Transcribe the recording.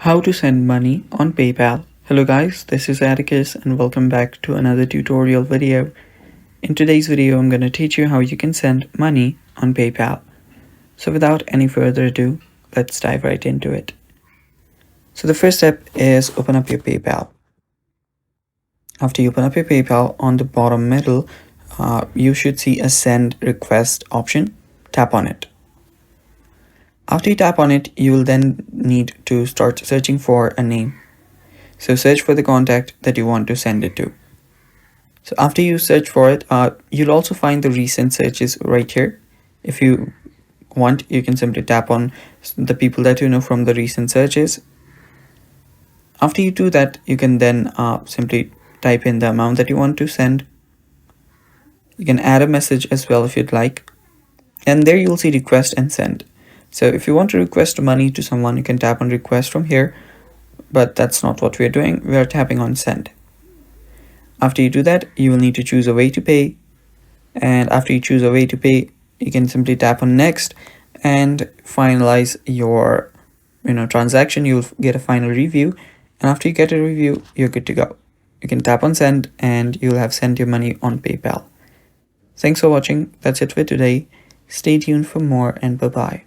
How to send money on PayPal. Hello guys, this is Atticus and welcome back to another tutorial video. In today's video, I'm going to teach you how you can send money on PayPal. So without any further ado, let's dive right into it. So the first step is open up your PayPal. After you open up your PayPal, on the bottom middle, you should see a send request option. Tap on it. After you tap on it, you will then need to start searching for a name. So search for the contact that you want to send it to. So after you search for it, you'll also find the recent searches right here. If you want, you can simply tap on the people that you know from the recent searches. After you do that, you can then simply type in the amount that you want to send. You can add a message as well if you'd like. And there you'll see request and send. So if you want to request money to someone, you can tap on request from here, but that's not what we're doing. We are tapping on send. After you do that, you will need to choose a way to pay. And after you choose a way to pay, you can simply tap on next and finalize your transaction. You'll get a final review. And after you get a review, you're good to go. You can tap on send and you'll have sent your money on PayPal. Thanks for watching. That's it for today. Stay tuned for more and bye-bye.